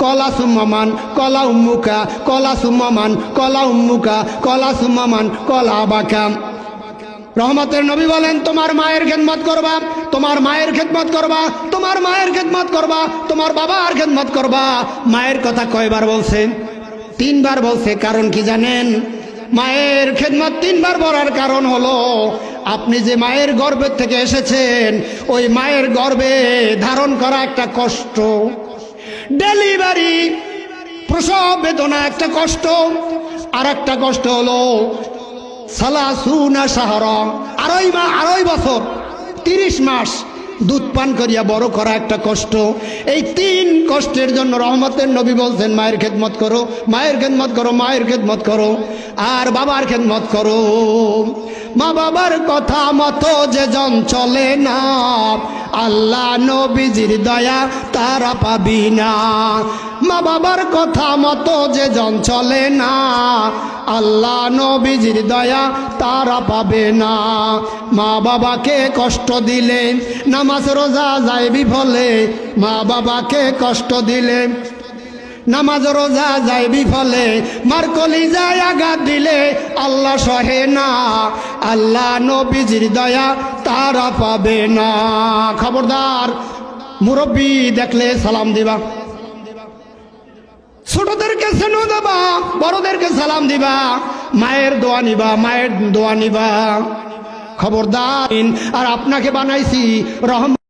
কলা সুম্মামান কলা উম্মুকা কলা সুম্মামান কলা উম্মুকা কলা সুম্মামান কলা আবাকা। রহমতের নবী বলেন, তোমার মায়ের খেদমত করবা, তোমার মায়ের খেদমত করবা, তোমার মায়ের খেদমত করবা, তোমার বাবার খেদমত করবা। মায়ের কথা কয়বার বলছে? 3 বার বলছে। কারণ কি জানেন? মায়ের খেদমত 3 বার বলার কারণ হলো, আপনি যে মায়ের গর্ভে থেকে এসেছেন, ওই মায়ের গর্ভে ধারণ করা একটা কষ্ট, ডেলিভারি প্রসব বেদনা একটা কষ্ট। আর একটা কষ্ট হলো সালাসুনা শাহরা, 2.5 বছর 30 মাস দুধ পান করিয়া বড় করা একটা কষ্ট। এই 3 কষ্টের জন্য রহমতের নবী বলছেন, মায়ের খেদমত করো, মায়ের খেদমত করো, মায়ের খেদমত করো, আর বাবার খেদমত করো। মা বাবার কথা মতো যে জন চলে না, আল্লাহ নবীজির দয়া তারা পাবি না। মা বাবার কথা মতো যে জন চলে না, আল্লাহ নবীজির দয়া তারা পাবে না। মা বাবাকে কষ্ট দিলে নামাজ রোজা যায় বিফলে, মা বাবাকে কষ্ট দিলে নামাজ রোজা যায় বিফলে, মার কলিজায় আঘাত দিলে আল্লাহ সহে না, আল্লাহ নবীজির দয়া তারা পাবে না। খবরদার, মুরব্বী দেখলে সালাম দিবা, ছোটদেরকে স্নেহ দেবা, বড়দেরকে সালাম দিবা, মায়ের দোয়া নিবা, মায়ের দোয়া নিবা। খবরদার। আর আপনাকে বানাইছি রহমত।